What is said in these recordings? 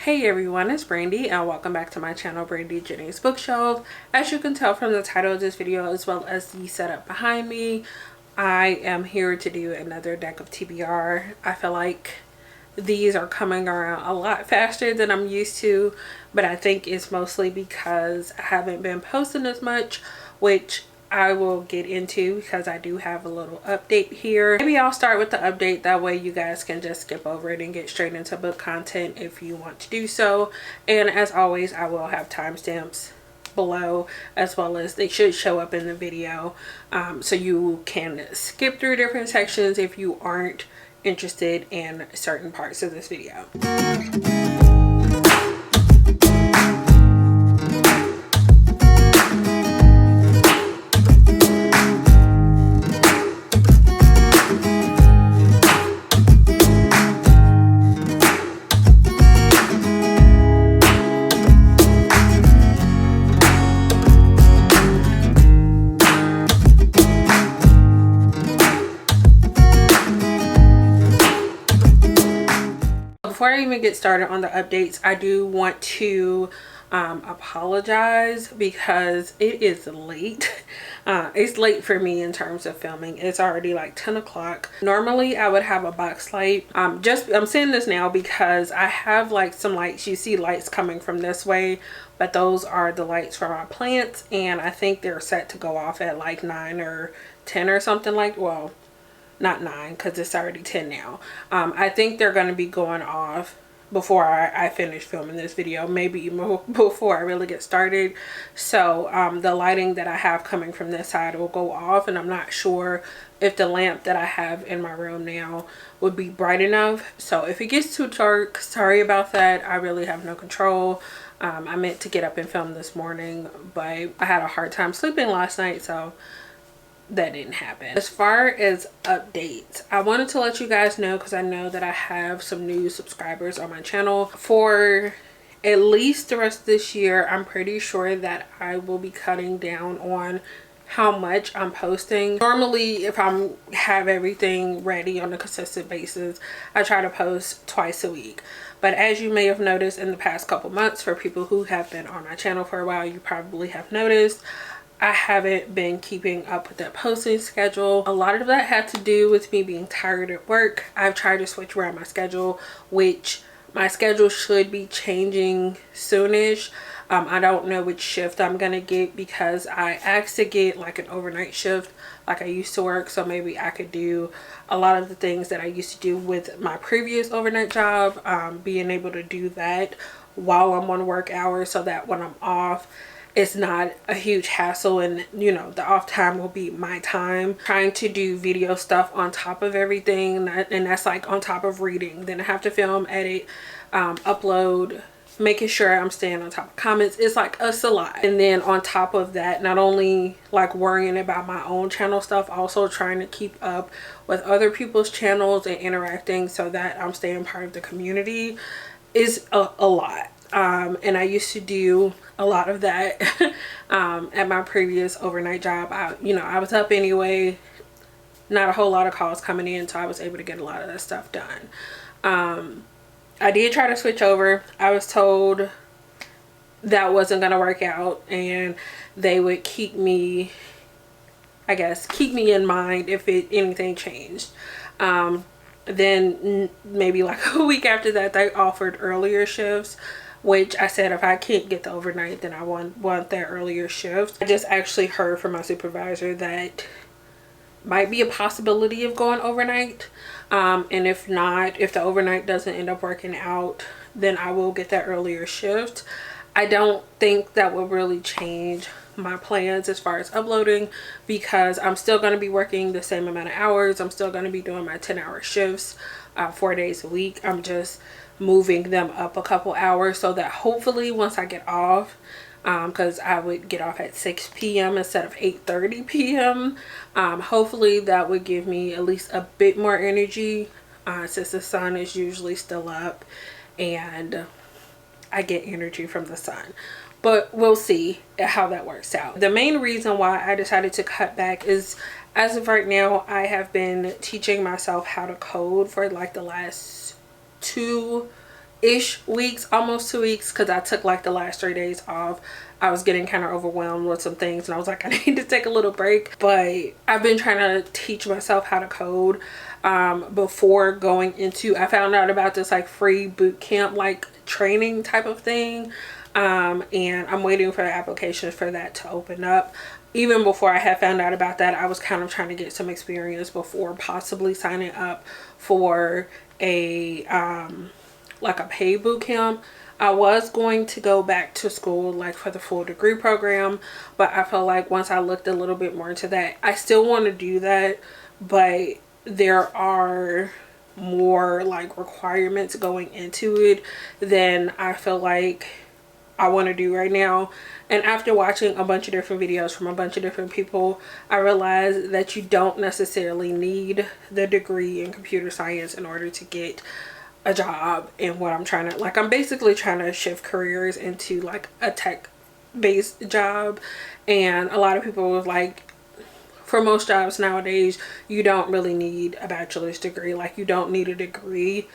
Hey everyone, it's Brandy and welcome back to my channel, Brandy Jenny's Bookshelf. As you can tell from the title of this video as well as the setup behind me, I am here to do another deck of TBR. I feel like these are coming around a lot faster than I'm used to, but I think it's mostly because I haven't been posting as much, which I will get into because I do have a little update here. Maybe I'll start with the update, that way you guys can just skip over it and get straight into book content if you want to do so. And as always, I will have timestamps below, as well as they should show up in the video, so you can skip through different sections if you aren't interested in certain parts of this video. Before I even get started on the updates, I do want to apologize because it is late. It's late for me in terms of filming. It's already like 10 o'clock. Normally I would have a box light. I'm saying this now because I have like some lights. You see lights coming from this way, but those are the lights for my plants, and I think they're set to go off at like 9 or 10 or something like, well, not 9 because it's already 10 now. I think they're going to be going off before I finish filming this video, maybe even before I really get started. So the lighting that I have coming from this side will go off, and I'm not sure if the lamp that I have in my room now would be bright enough. So if it gets too dark, sorry about that. I really have no control. I meant to get up and film this morning, but I had a hard time sleeping last night, so that didn't happen. As far as updates, I wanted to let you guys know, because I know that I have some new subscribers on my channel. For at least the rest of this year, I'm pretty sure that I will be cutting down on how much I'm posting. Normally, if I have everything ready on a consistent basis, I try to post twice a week. But as you may have noticed in the past couple months, for people who have been on my channel for a while, you probably have noticed I haven't been keeping up with that posting schedule. A lot of that had to do with me being tired at work. I've tried to switch around my schedule, which my schedule should be changing soonish. I don't know which shift I'm gonna get, because I asked to get like an overnight shift like I used to work, so maybe I could do a lot of the things that I used to do with my previous overnight job, being able to do that while I'm on work hours, so that when I'm off, it's not a huge hassle, and you know, the off time will be my time. Trying to do video stuff on top of everything, and that's like on top of reading. Then I have to film, edit, upload, making sure I'm staying on top of comments. It's like it's a lot. And then on top of that, not only like worrying about my own channel stuff, also trying to keep up with other people's channels and interacting so that I'm staying part of the community is a lot. And I used to do a lot of that at my previous overnight job. I was up anyway, not a whole lot of calls coming in, so I was able to get a lot of that stuff done. I did try to switch over. I was told that wasn't gonna work out, and they would keep me, I guess, keep me in mind if anything changed. Then maybe like a week after that, they offered earlier shifts, which I said if I can't get the overnight, then I want that earlier shift. I just actually heard from my supervisor that might be a possibility of going overnight, and if not, if the overnight doesn't end up working out, then I will get that earlier shift. I don't think that will really change my plans as far as uploading, because I'm still going to be working the same amount of hours. I'm still going to be doing my 10-hour shifts 4 days a week. I'm just moving them up a couple hours so that hopefully once I get off, because I would get off at 6 p.m. instead of 8:30 p.m. Hopefully that would give me at least a bit more energy, since the sun is usually still up and I get energy from the sun. But we'll see how that works out. The main reason why I decided to cut back is, as of right now, I have been teaching myself how to code for like the last 2 ish weeks, almost 2 weeks, because I took like the last 3 days off. I was getting kind of overwhelmed with some things and I was like, I need to take a little break. But I've been trying to teach myself how to code before going into, I found out about this like free boot camp like training type of thing, and I'm waiting for the applications for that to open up. Even before I had found out about that, I was kind of trying to get some experience before possibly signing up for a like a paid boot camp. I was going to go back to school like for the full degree program, but I felt like once I looked a little bit more into that, I still want to do that, but there are more like requirements going into it than I feel like I want to do right now. And after watching a bunch of different videos from a bunch of different people, I realized that you don't necessarily need the degree in computer science in order to get a job in what I'm trying to, like, I'm basically trying to shift careers into like a tech based job. And a lot of people was like, for most jobs nowadays, you don't really need a bachelor's degree. Like, you don't need a degree.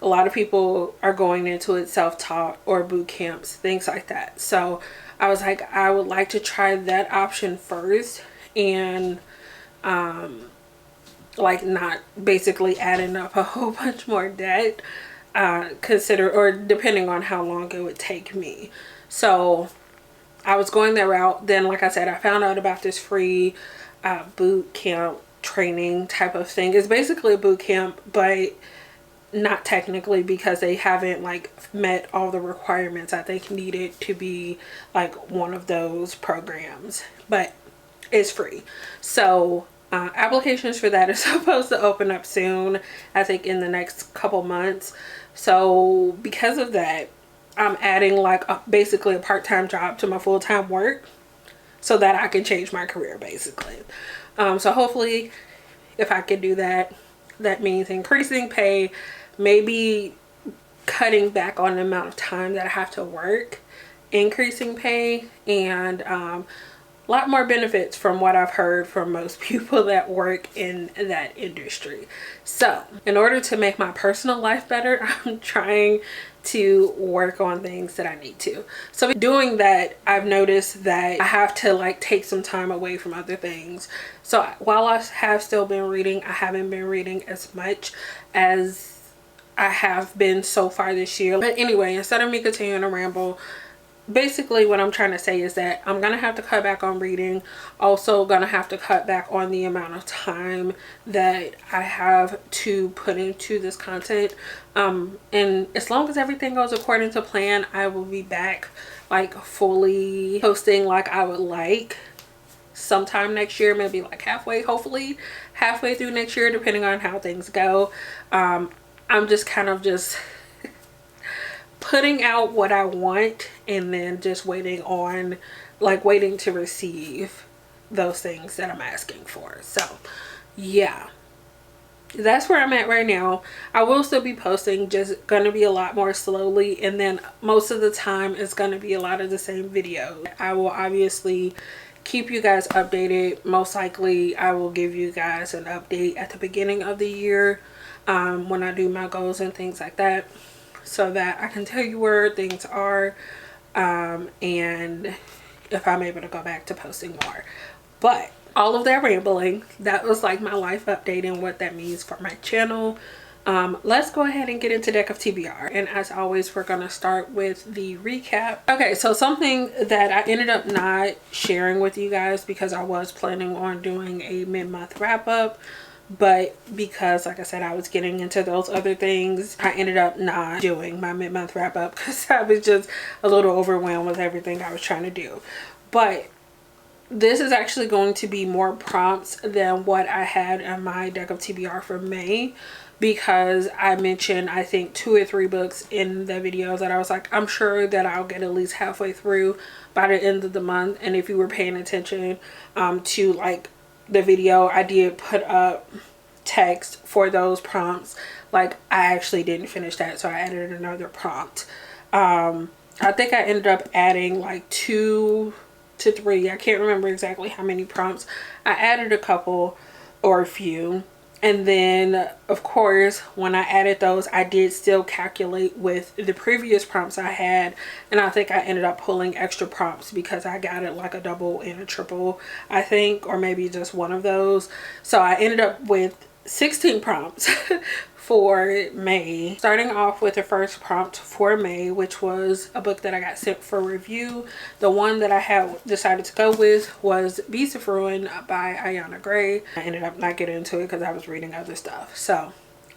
A lot of people are going into it self-taught or boot camps, things like that. So I was like, I would like to try that option first, and like not basically adding up a whole bunch more debt, or depending on how long it would take me. So I was going that route. Then, like I said, I found out about this free boot camp training type of thing. It's basically a boot camp, but not technically, because they haven't like met all the requirements I think needed to be like one of those programs, but it's free. So applications for that are supposed to open up soon, I think in the next couple months. So because of that, I'm adding like basically a part-time job to my full-time work so that I can change my career basically. So hopefully if I can do that, that means increasing pay, maybe cutting back on the amount of time that I have to work, increasing pay, and a lot more benefits from what I've heard from most people that work in that industry. So in order to make my personal life better, I'm trying to work on things that I need to. So doing that, I've noticed that I have to like take some time away from other things. So while I have still been reading, I haven't been reading as much as I have been so far this year. But anyway, instead of me continuing to ramble, basically what I'm trying to say is that I'm gonna have to cut back on reading. Also gonna have to cut back on the amount of time that I have to put into this content, and as long as everything goes according to plan, I will be back like fully posting like I would like sometime next year, maybe like halfway, hopefully halfway through next year, depending on how things go. I'm just kind of just putting out what I want and then just waiting to receive those things that I'm asking for. So yeah, that's where I'm at right now. I will still be posting, just gonna be a lot more slowly, and then most of the time it's gonna be a lot of the same videos. I will obviously keep you guys updated. Most likely I will give you guys an update at the beginning of the year, when I do my goals and things like that, so that I can tell you where things are, and if I'm able to go back to posting more. But all of that rambling, that was like my life update and what that means for my channel. Let's go ahead and get into Deck of TBR, and as always we're gonna start with the recap. Okay, so something that I ended up not sharing with you guys, because I was planning on doing a mid-month wrap-up, but because like I said I was getting into those other things, I ended up not doing my mid-month wrap-up because I was just a little overwhelmed with everything I was trying to do. But this is actually going to be more prompts than what I had in my Deck of TBR for May, because I mentioned I think 2 or 3 books in the videos that I was like, I'm sure that I'll get at least halfway through by the end of the month. And if you were paying attention to like the video, I did put up text for those prompts. Like, I actually didn't finish that, so I added another prompt. I think I ended up adding like 2 to 3, I can't remember exactly how many prompts. I added a couple or a few, And then of course when I added those, I did still calculate with the previous prompts I had, and I think I ended up pulling extra prompts because I got it like a double and a triple, I think, or maybe just one of those. So I ended up with 16 prompts for May. Starting off with the first prompt for May, which was a book that I got sent for review. The one that I had decided to go with was Beast of Ruin by Ayana Gray. I ended up not getting into it because I was reading other stuff. So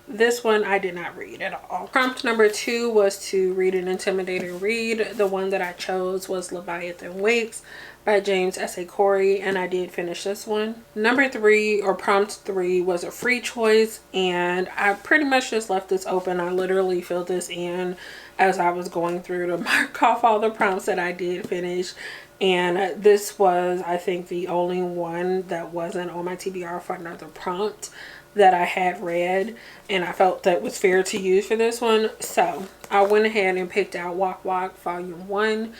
this one I did not read at all. Prompt number 2 was to read an intimidating read. The one that I chose was Leviathan Wakes by James S.A. Corey, and I did finish this one. Number 3, or prompt 3, was a free choice, and I pretty much just left this open. I literally filled this in as I was going through to mark off all the prompts that I did finish. And this was, I think, the only one that wasn't on my TBR for another prompt that I had read, and I felt that was fair to use for this one. So I went ahead and picked out Walk Walk Volume 1,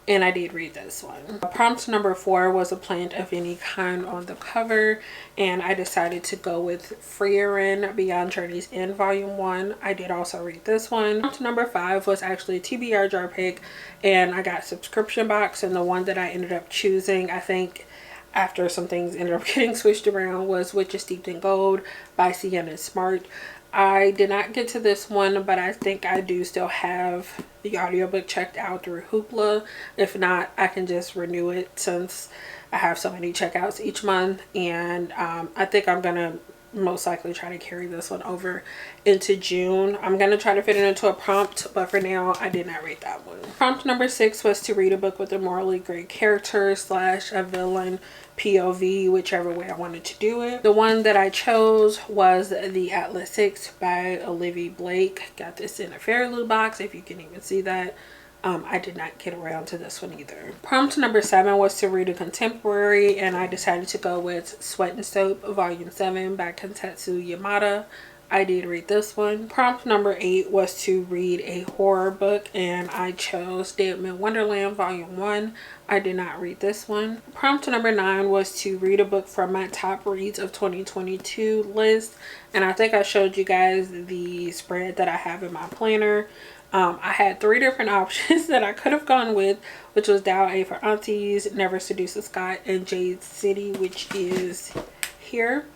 and I did read this one. Prompt number 4 was a plant of any kind on the cover, and I decided to go with Freerin Beyond Journey's End Volume 1. I did also read this one. Prompt number 5 was actually a TBR jar pick, and I got subscription box, and the one that I ended up choosing, I think after some things ended up getting switched around, was Witches Steeped in Gold by Sienna Smart. I did not get to this one, but I think I do still have the audiobook checked out through Hoopla. If not, I can just renew it since I have so many checkouts each month. And I think I'm gonna most likely try to carry this one over into June. I'm gonna try to fit it into a prompt, but for now I did not read that one. Prompt number 6 was to read a book with a morally great character / a villain POV, whichever way I wanted to do it. The one that I chose was The Atlas 6 by Olivia Blake. Got this in a Fairy box, if you can even see that. I did not get around to this one either. Prompt number 7 was to read a contemporary, and I decided to go with Sweat and Soap Volume 7 by Kentetsu Yamada. I did read this one. Prompt number 8 was to read a horror book, and I chose Dead Man Wonderland Volume 1. I did not read this one. Prompt number 9 was to read a book from my top reads of 2022 list, and I think I showed you guys the spread that I have in my planner. I had 3 different options that I could have gone with, which was Dow A for Aunties, Never Seduce a Scot, and Jade City, which is here.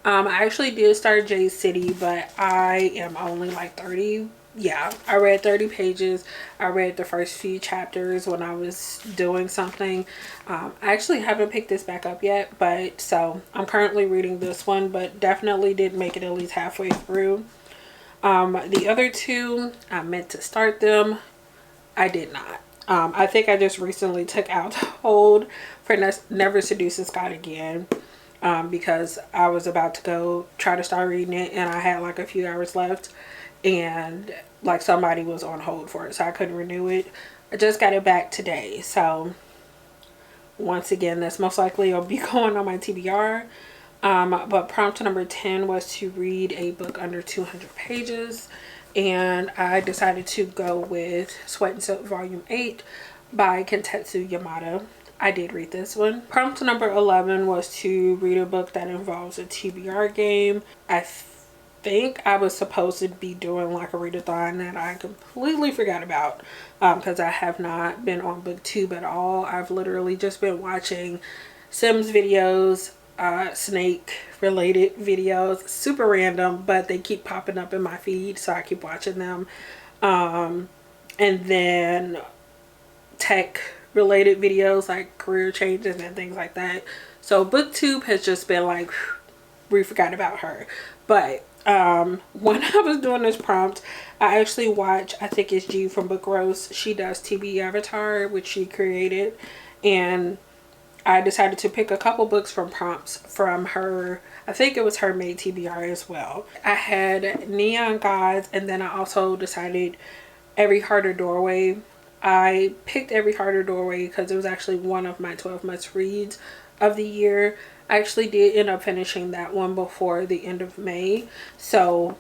I actually did start Jade City, but I am only like 30. Yeah, I read 30 pages. I read the first few chapters when I was doing something. I actually haven't picked this back up yet, but so I'm currently reading this one, but definitely did make it at least halfway through. The other 2, I meant to start them. I did not. I think I just recently took out hold for Never Seduce a Scot again, because I was about to go try to start reading it, and I had like a few hours left, and like somebody was on hold for it, so I couldn't renew it. I just got it back today, so once again, that's most likely will be going on my TBR. But prompt number 10 was to read a book under 200 pages, and I decided to go with Sweat and Soap Volume 8 by Kentetsu Yamada. I did read this one. Prompt number 11 was to read a book that involves a TBR game. I think I was supposed to be doing like a readathon that I completely forgot about, because I have not been on booktube at all. I've literally just been watching Sims videos, snake related videos, super random, but they keep popping up in my feed, so I keep watching them. And then tech related videos like career changes and things like that. So booktube has just been like, we forgot about her. But when I was doing this prompt, I actually watched, I think it's G from Book Roast. She does TB Avatar, which she created, and I decided to pick a couple books from prompts from her. I think it was her made TBR as well. I had Neon Gods, and then I also decided Every Harder Doorway. I picked Every Harder Doorway because it was actually one of my 12 must reads of the year. I actually did end up finishing that one before the end of May, so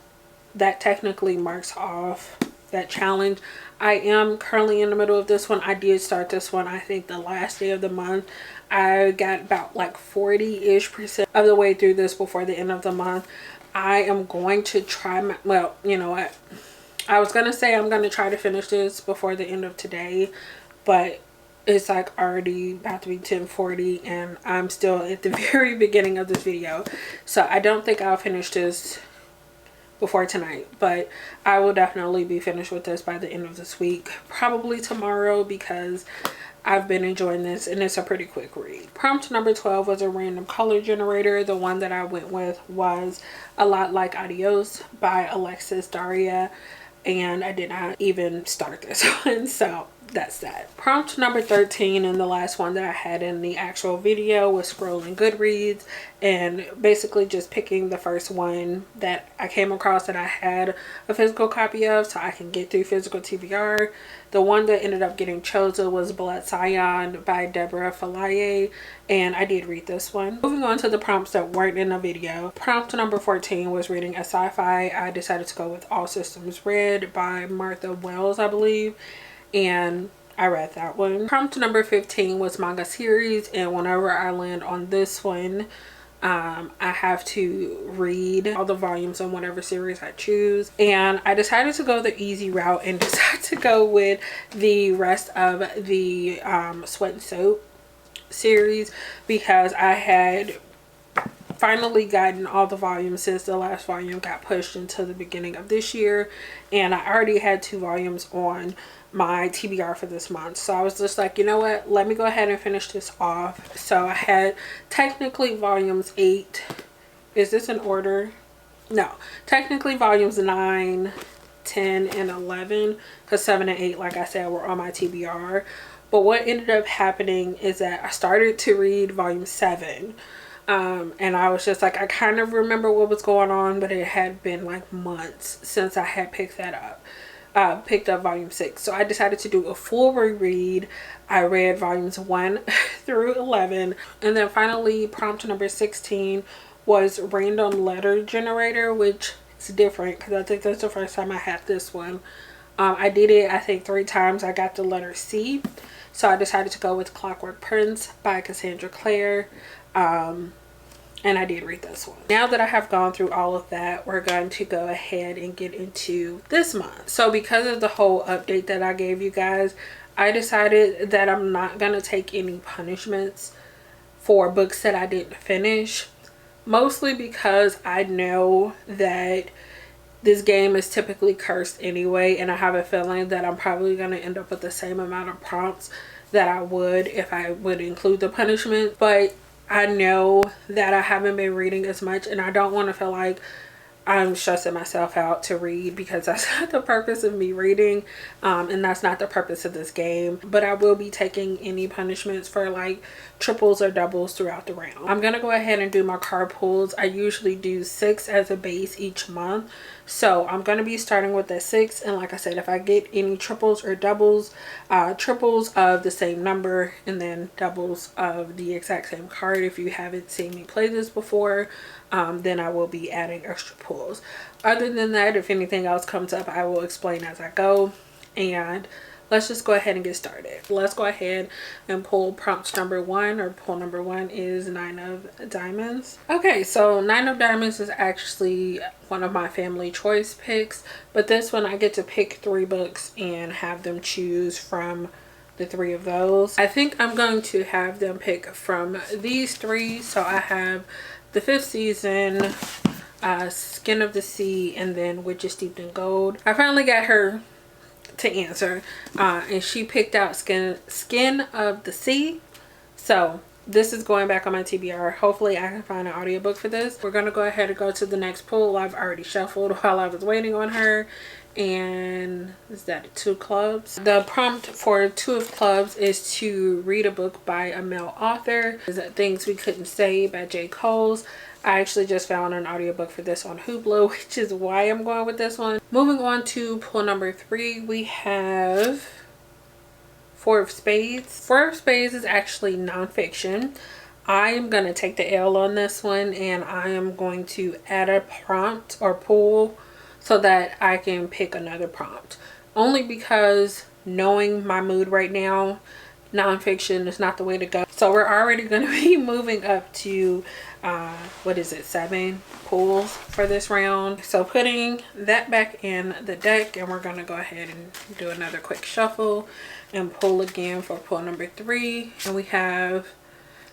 that technically marks off that challenge. I am currently in the middle of this one. I did start this one, I think, the last day of the month. I got about like 40-ish% of the way through this before the end of the month. I am going to try my, well, you know what, I was gonna say I'm gonna try to finish this before the end of today, but it's like already about to be 10:40 and I'm still at the very beginning of this video, so I don't think I'll finish this before tonight, but I will definitely be finished with this by the end of this week, probably tomorrow, because I've been enjoying this and it's a pretty quick read. Prompt number 12 was a random color generator. The one that I went with was A Lot Like Adios by Alexis Daria, and I did not even start this one, so that's that. Prompt number 13 and the last one that I had in the actual video was scrolling Goodreads and basically just picking the first one that I came across that I had a physical copy of so I can get through physical TBR. The one that ended up getting chosen was Blood Scion by Deborah Falaye, and I did read this one. Moving on to the prompts that weren't in the video. Prompt number 14 was reading a sci-fi. I decided to go with All Systems Red by Martha Wells, I believe, and I read that one. Prompt number 15 was manga series, and whenever I land on this one, I have to read all the volumes on whatever series I choose, and I decided to go the easy route and decided to go with the rest of the Sweat and Soap series, because I had finally gotten all the volumes since the last volume got pushed into the beginning of this year, and I already had 2 volumes on my TBR for this month, so I was just like, you know what, let me go ahead and finish this off. So I had technically volumes 8, is this in order? No, technically volumes 9, 10 and 11, because 7 and 8, like I said, were on my TBR. But what ended up happening is that I started to read volume 7, and I was just like, I kind of remember what was going on, but it had been like months since I had picked that up. Picked up volume 6, so I decided to do a full reread. I read volumes 1 through 11, and then finally prompt number 16 was random letter generator, which is different because I think that's the first time I had this one. I did it I think 3 times. I got the letter C, so I decided to go with Clockwork Prince by Cassandra Clare, and I did read this one. Now that I have gone through all of that, we're going to go ahead and get into this month. So because of the whole update that I gave you guys, I decided that I'm not going to take any punishments for books that I didn't finish. Mostly because I know that this game is typically cursed anyway, and I have a feeling that I'm probably going to end up with the same amount of prompts that I would if I would include the punishment. But I know that I haven't been reading as much, and I don't want to feel like I'm stressing myself out to read, because that's not the purpose of me reading, and that's not the purpose of this game. But I will be taking any punishments for like triples or doubles throughout the round. I'm gonna go ahead and do my card pulls. I usually do 6 as a base each month, so I'm gonna be starting with that 6, and like I said, if I get any triples or doubles, triples of the same number and then doubles of the exact same card, if you haven't seen me play this before, then I will be adding extra pulls. Other than that, if anything else comes up, I will explain as I go. And let's just go ahead and get started. Let's go ahead and pull prompt number 1, or pull number 1 is 9 of Diamonds. Okay, so 9 of Diamonds is actually one of my family choice picks, but this one I get to pick 3 books and have them choose from the 3 of those. I think I'm going to have them pick from these 3. So I have The 5th Season, Skin of the Sea, and then Witches Steeped in Gold. I finally got her to answer, and she picked out Skin of the Sea. So this is going back on my TBR. Hopefully I can find an audiobook for this. We're going to go ahead and go to the next pull. I've already shuffled while I was waiting on her. And is that 2 clubs? The prompt for 2 of clubs is to read a book by a male author. Is that Things We Couldn't Say by J. Coles. I actually just found an audiobook for this on Hoopla, which is why I'm going with this one. Moving on to pull number 3, we have 4 of Spades. 4 of Spades is actually nonfiction. I am going to take the L on this one, and I am going to add a prompt or pull so that I can pick another prompt. Only because knowing my mood right now, nonfiction is not the way to go. So we're already going to be moving up to what is it, 7 pulls for this round. So putting that back in the deck, and we're going to go ahead and do another quick shuffle and pull again for pull number 3. And we have,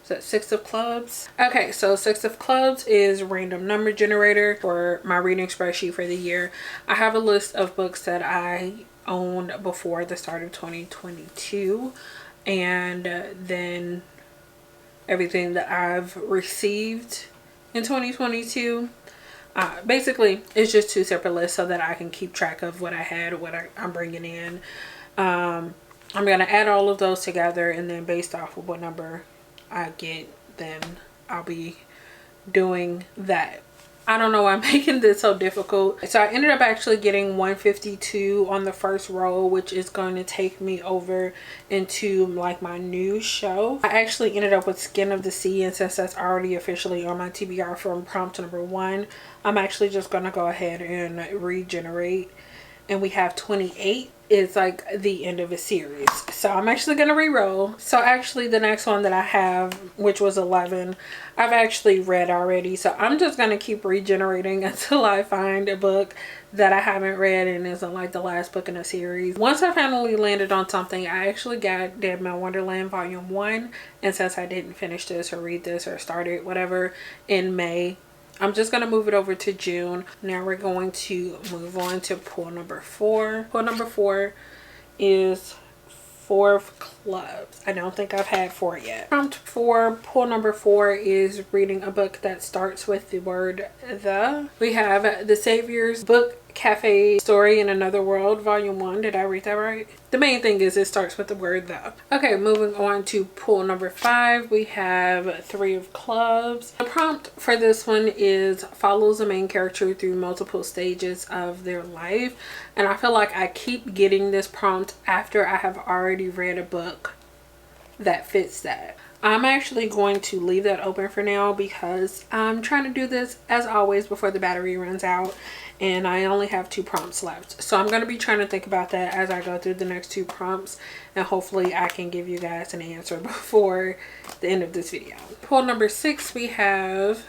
is that 6 of clubs? Okay, so 6 of clubs is random number generator for my reading spreadsheet for the year. I have a list of books that I owned before the start of 2022, and then everything that I've received in 2022. Basically, it's just 2 separate lists so that I can keep track of what I had, what I'm bringing in. I'm going to add all of those together, and then based off of what number I get, then I'll be doing that. I don't know why I'm making this so difficult. So I ended up actually getting 152 on the first roll, which is going to take me over into like my new show. I actually ended up with Skin of the Sea, and since that's already officially on my TBR from prompt number 1, I'm actually just going to go ahead and regenerate. And we have 28 is like the end of a series. So I'm actually going to re-roll. So actually the next one that I have, which was 11, I've actually read already. So I'm just going to keep regenerating until I find a book that I haven't read and isn't like the last book in a series. Once I finally landed on something, I actually got Dead Man Wonderland Volume 1. And since I didn't finish this or read this or start it, whatever, in May, I'm just going to move it over to June. Now we're going to move on to pull number 4. Pull number 4 is 4 of clubs. I don't think I've had 4 yet. Prompt for pull number 4 is reading a book that starts with the word the. We have The Savior's Book Cafe Story in Another World, Volume 1. Did I read that right? The main thing is it starts with the word the. Okay, moving on to pull number 5, we have 3 of clubs. The prompt for this one is follows the main character through multiple stages of their life. And I feel like I keep getting this prompt after I have already read a book that fits that. I'm actually going to leave that open for now because I'm trying to do this as always before the battery runs out, and I only have 2 prompts left. So I'm going to be trying to think about that as I go through the next 2 prompts, and hopefully I can give you guys an answer before the end of this video. Pull number 6, we have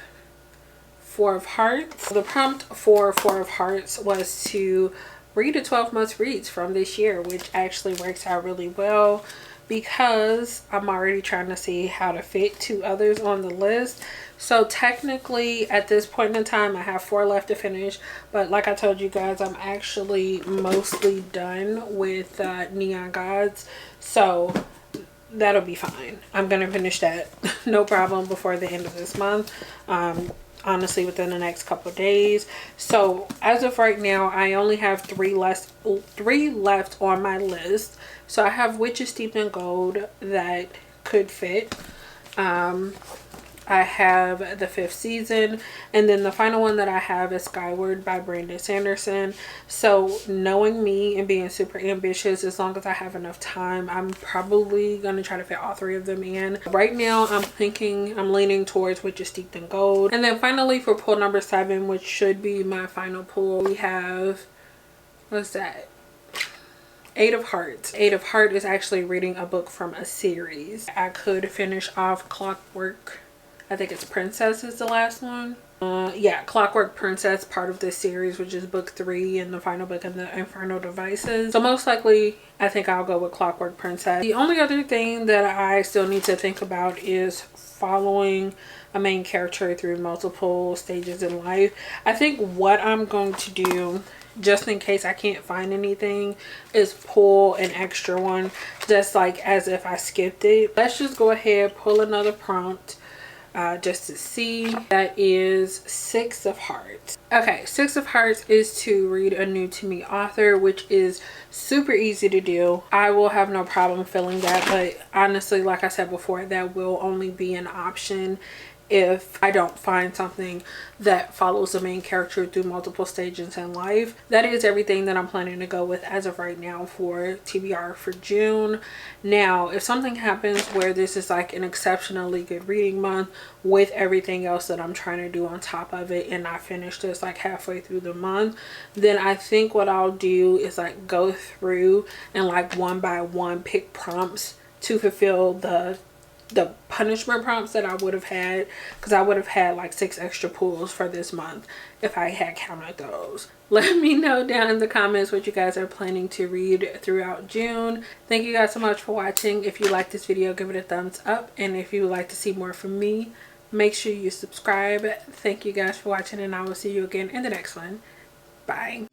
4 of Hearts. The prompt for 4 of Hearts was to read a 12 month reads from this year, which actually works out really well because I'm already trying to see how to fit 2 others on the list. So technically at this point in time I have 4 left to finish, but like I told you guys, I'm actually mostly done with Neon Gods, so that'll be fine. I'm gonna finish that no problem before the end of this month, honestly within the next couple of days. So as of right now I only have 3 left on my list. So I have Witches Steeped in Gold that could fit. I have The 5th Season, and then the final one that I have is Skyward by Brandon Sanderson. So knowing me and being super ambitious, as long as I have enough time, I'm probably going to try to fit all 3 of them in. Right now I'm leaning towards Witches Steeped in Gold. And then finally for pull number 7, which should be my final pull, we have, what's that? 8 of Hearts. 8 of Heart is actually reading a book from a series. I could finish off Clockwork, I think it's Princess is the last one. Yeah, Clockwork Princess, part of this series, which is book 3 and the final book in the Infernal Devices. So most likely I think I'll go with Clockwork Princess. The only other thing that I still need to think about is following a main character through multiple stages in life. I think what I'm going to do, just in case I can't find anything, is pull an extra one, just like as if I skipped it. Let's just go ahead, pull another prompt just to see. That is 6 of Hearts. Okay, 6 of Hearts is to read a new to me author, which is super easy to do. I will have no problem filling that, but honestly, like I said before, that will only be an option if I don't find something that follows the main character through multiple stages in life. That is everything that I'm planning to go with as of right now for TBR for June. Now, if something happens where this is like an exceptionally good reading month with everything else that I'm trying to do on top of it, and I finish this like halfway through the month, then I think what I'll do is like go through and like one by one pick prompts to fulfill the punishment prompts that I would have had, because I would have had like 6 extra pulls for this month if I had counted those. Let me know down in the comments what you guys are planning to read throughout June. Thank you guys so much for watching. If you like this video, give it a thumbs up, and if you would like to see more from me, make sure you subscribe. Thank you guys for watching, and I will see you again in the next one. Bye.